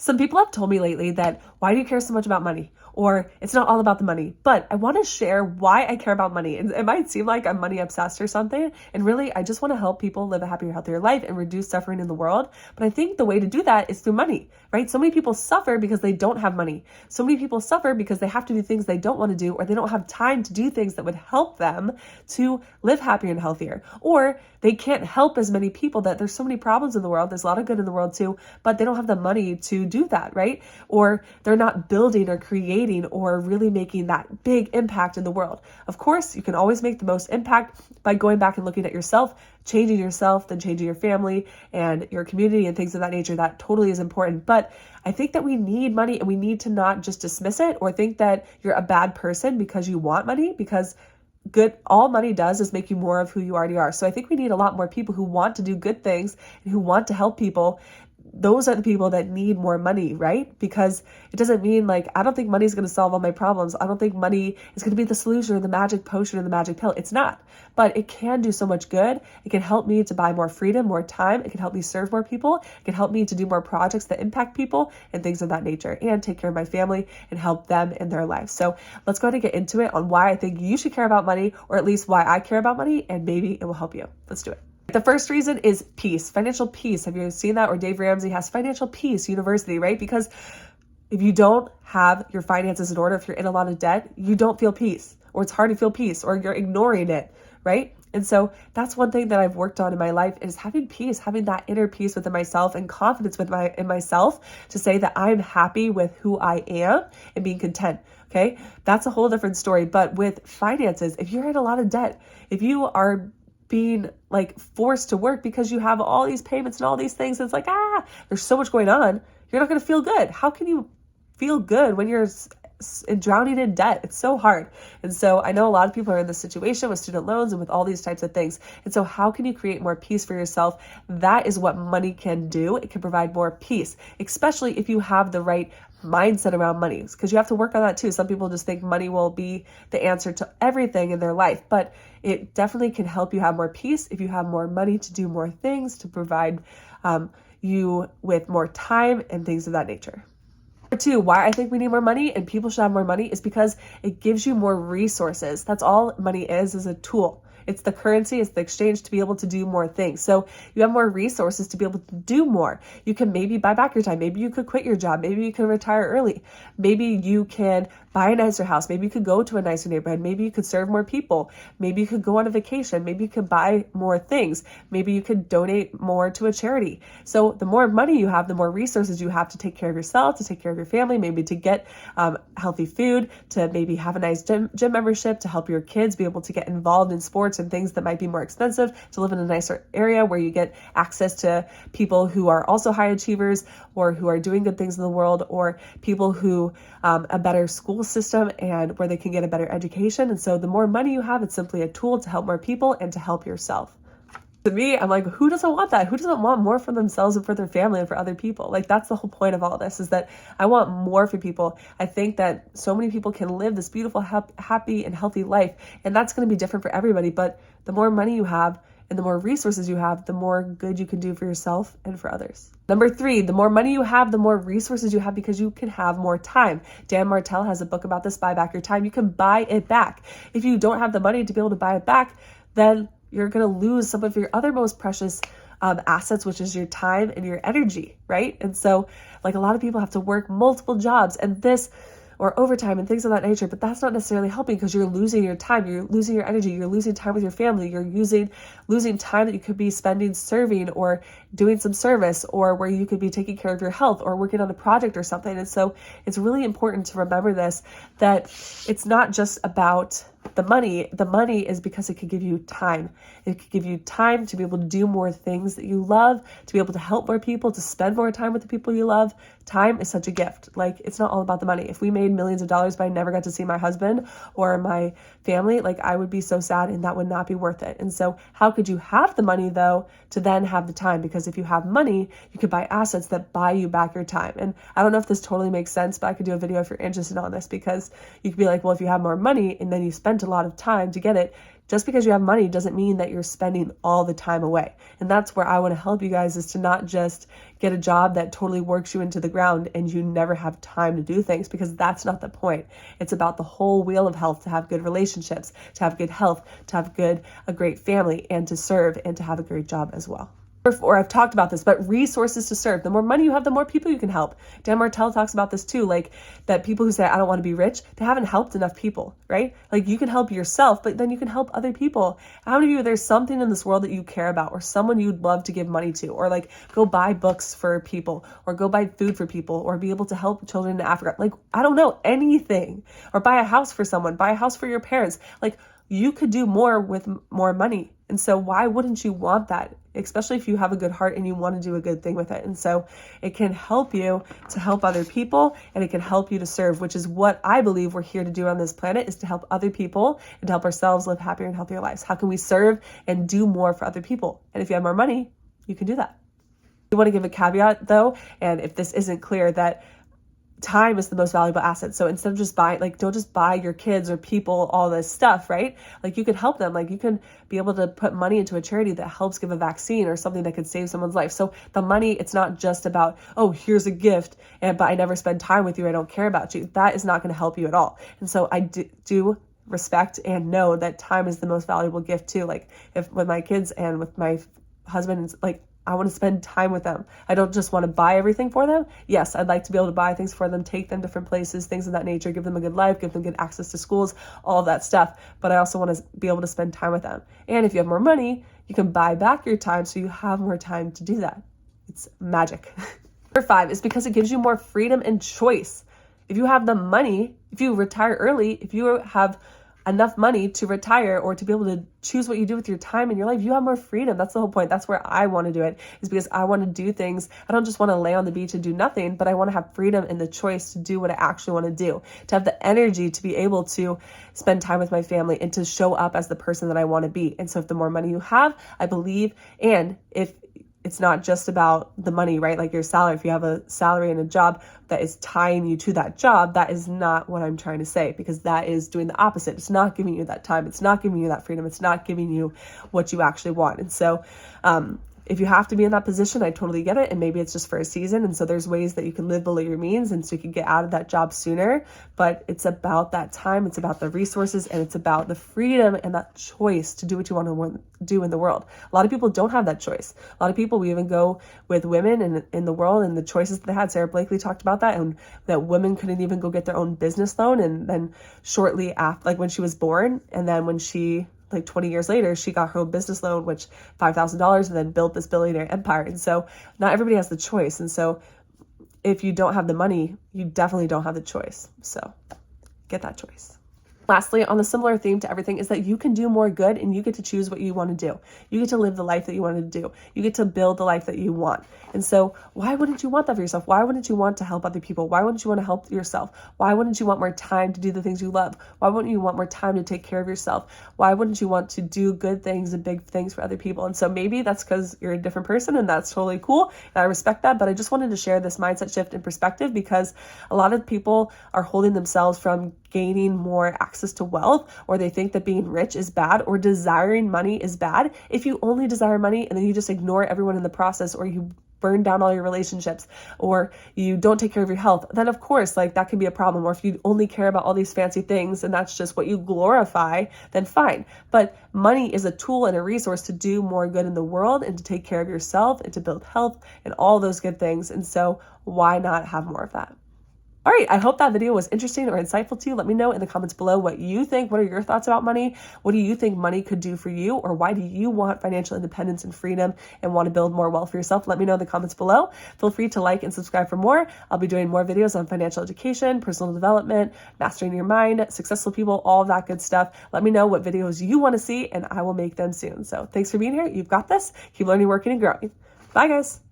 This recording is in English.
Some people have told me lately that, why do you care so much about money? Or it's not all about the money. But I want to share why I care about money. And it might seem like I'm money obsessed or something. And really, I just want to help people live a happier, healthier life and reduce suffering in the world. But I think the way to do that is through money, right? So many people suffer because they don't have money. So many people suffer because they have to do things they don't want to do, or they don't have time to do things that would help them to live happier and healthier. Or they can't help as many people, that there's so many problems in the world. There's a lot of good in the world too, but they don't have the money to do that, right? Or they're not building or creating or really making that big impact in the world. Of course, you can always make the most impact by going back and looking at yourself, changing yourself, then changing your family and your community and things of that nature. That totally is important. But I think that we need money, and we need to not just dismiss it or think that you're a bad person because you want money, because all money does is make you more of who you already are. So I think we need a lot more people who want to do good things and who want to help people. Those are the people that need more money, right? Because it doesn't mean I don't think money is going to solve all my problems. I don't think money is going to be the solution or the magic potion or the magic pill. It's not, but it can do so much good. It can help me to buy more freedom, more time. It can help me serve more people. It can help me to do more projects that impact people and things of that nature, and take care of my family and help them in their lives. So let's go ahead and get into it on why I think you should care about money, or at least why I care about money, and maybe it will help you. Let's do it. The first reason is peace, financial peace. Have you seen that? Or Dave Ramsey has Financial Peace University, right? Because if you don't have your finances in order, if you're in a lot of debt, you don't feel peace, or it's hard to feel peace, or you're ignoring it, right? And so that's one thing that I've worked on in my life, is having peace, having that inner peace within myself and confidence in myself to say that I'm happy with who I am and being content. Okay. That's a whole different story. But with finances, if you're in a lot of debt, if you are being forced to work because you have all these payments and all these things, it's there's so much going on, you're not going to feel good. How can you feel good when you're drowning in debt? It's so hard. And so I know a lot of people are in this situation with student loans and with all these types of things. And so how can you create more peace for yourself? That is what money can do. It can provide more peace, especially if you have the right mindset around money, because you have to work on that too. Some people just think money will be the answer to everything in their life, but it definitely can help you have more peace if you have more money to do more things, to provide you with more time and things of that nature. Number two, why I think we need more money and people should have more money is because it gives you more resources. That's all money is a tool. It's the currency, it's the exchange to be able to do more things. So you have more resources to be able to do more. You can maybe buy back your time. Maybe you could quit your job. Maybe you can retire early. Maybe you can buy a nicer house. Maybe you could go to a nicer neighborhood. Maybe you could serve more people. Maybe you could go on a vacation. Maybe you could buy more things. Maybe you could donate more to a charity. So the more money you have, the more resources you have to take care of yourself, to take care of your family, maybe to get healthy food, to maybe have a nice gym membership, to help your kids be able to get involved in sports and things that might be more expensive, to live in a nicer area where you get access to people who are also high achievers, or who are doing good things in the world, or people who a better school system and where they can get a better education. And so the more money you have, it's simply a tool to help more people and to help yourself. To me, I'm who doesn't want that? Who doesn't want more for themselves and for their family and for other people? That's the whole point of all this, is that I want more for people. I think that so many people can live this beautiful, happy and healthy life, and that's going to be different for everybody. But the more money you have and the more resources you have, the more good you can do for yourself and for others. Number three, the more money you have, the more resources you have, because you can have more time. Dan Martell has a book about this, Buy Back Your Time. You can buy it back. If you don't have the money to be able to buy it back, then you're going to lose some of your other most precious assets, which is your time and your energy, right? And so a lot of people have to work multiple jobs or overtime and things of that nature, but that's not necessarily helping, because you're losing your time, you're losing your energy, you're losing time with your family, you're losing time that you could be spending serving or doing some service, or where you could be taking care of your health or working on a project or something. And so it's really important to remember this, that it's not just about the money. The money is because it could give you time. It could give you time to be able to do more things that you love, to be able to help more people, to spend more time with the people you love. Time is such a gift. It's not all about the money. If we made millions of dollars but I never got to see my husband or my family, I would be so sad, and that would not be worth it. And so how could you have the money though to then have the time? Because if you have money, you could buy assets that buy you back your time. And I don't know if this totally makes sense, but I could do a video if you're interested on this, because you could be well, if you have more money and then you spent a lot of time to get it, just because you have money doesn't mean that you're spending all the time away. And that's where I want to help you guys, is to not just get a job that totally works you into the ground and you never have time to do things, because that's not the point. It's about the whole wheel of health, to have good relationships, to have good health, to have a great family, and to serve, and to have a great job as well. Or I've talked about this, but resources to serve. The more money you have, the more people you can help. Dan Martell talks about this too, like that people who say, I don't want to be rich, they haven't helped enough people, right? Like you can help yourself, but then you can help other people. How many of you, there's something in this world that you care about, or someone you'd love to give money to, or like go buy books for people, or go buy food for people, or be able to help children in Africa. Like, I don't know, anything. Or buy a house for someone, buy a house for your parents. Like, you could do more with more money. And so why wouldn't you want that? Especially if you have a good heart and you want to do a good thing with it. And so it can help you to help other people, and it can help you to serve, which is what I believe we're here to do on this planet, is to help other people and to help ourselves live happier and healthier lives. How can we serve and do more for other people? And if you have more money, you can do that. I want to give a caveat though, and if this isn't clear, that time is the most valuable asset. So instead of just buying, like, don't just buy your kids or people all this stuff, right? Like, you could help them. Like, you can be able to put money into a charity that helps give a vaccine or something that could save someone's life. So the money, it's not just about, oh, here's a gift, but I never spend time with you, I don't care about you. That is not going to help you at all. And so I do respect and know that time is the most valuable gift too. Like, if with my kids and with my husband, it's like, I want to spend time with them. I don't just want to buy everything for them. Yes, I'd like to be able to buy things for them, take them different places, things of that nature, give them a good life, give them good access to schools, all of that stuff. But I also want to be able to spend time with them. And if you have more money, you can buy back your time so you have more time to do that. It's magic. Number 5 is because it gives you more freedom and choice. If you have the money, if you retire early, if you have enough money to retire or to be able to choose what you do with your time in your life, you have more freedom. That's the whole point. That's where I want to do it, is because I want to do things. I don't just want to lay on the beach and do nothing, but I want to have freedom and the choice to do what I actually want to do, to have the energy to be able to spend time with my family and to show up as the person that I want to be. And so if the more money you have, I believe, and if it's not just about the money, right? Like your salary. If you have a salary and a job that is tying you to that job, that is not what I'm trying to say, because that is doing the opposite. It's not giving you that time. It's not giving you that freedom. It's not giving you what you actually want. And so, if you have to be in that position, I totally get it. And maybe it's just for a season. And so there's ways that you can live below your means, and so you can get out of that job sooner. But it's about that time. It's about the resources, and it's about the freedom and that choice to do what you want to do in the world. A lot of people don't have that choice. A lot of people, we even go with women in the world and the choices that they had. Sarah Blakely talked about that, and that women couldn't even go get their own business loan. And then shortly after, like when she was born, and then when she, like 20 years later, she got her own business loan, which $5,000, and then built this billionaire empire. And so not everybody has the choice. And so if you don't have the money, you definitely don't have the choice. So get that choice. Lastly, on the similar theme to everything, is that you can do more good, and you get to choose what you want to do. You get to live the life that you want to do. You get to build the life that you want. And so why wouldn't you want that for yourself? Why wouldn't you want to help other people? Why wouldn't you want to help yourself? Why wouldn't you want more time to do the things you love? Why wouldn't you want more time to take care of yourself? Why wouldn't you want to do good things and big things for other people? And so maybe that's because you're a different person, and that's totally cool. And I respect that. But I just wanted to share this mindset shift in perspective, because a lot of people are holding themselves from gaining more access to wealth, or they think that being rich is bad, or desiring money is bad. If you only desire money and then you just ignore everyone in the process, or you burn down all your relationships, or you don't take care of your health, then of course, like, that can be a problem. Or if you only care about all these fancy things and that's just what you glorify, then fine. But money is a tool and a resource to do more good in the world, and to take care of yourself, and to build health and all those good things. And so why not have more of that? All right, I hope that video was interesting or insightful to you. Let me know in the comments below what you think. What are your thoughts about money? What do you think money could do for you? Or why do you want financial independence and freedom and want to build more wealth for yourself? Let me know in the comments below. Feel free to like and subscribe for more. I'll be doing more videos on financial education, personal development, mastering your mind, successful people, all of that good stuff. Let me know what videos you want to see, and I will make them soon. So thanks for being here. You've got this. Keep learning, working, and growing. Bye, guys.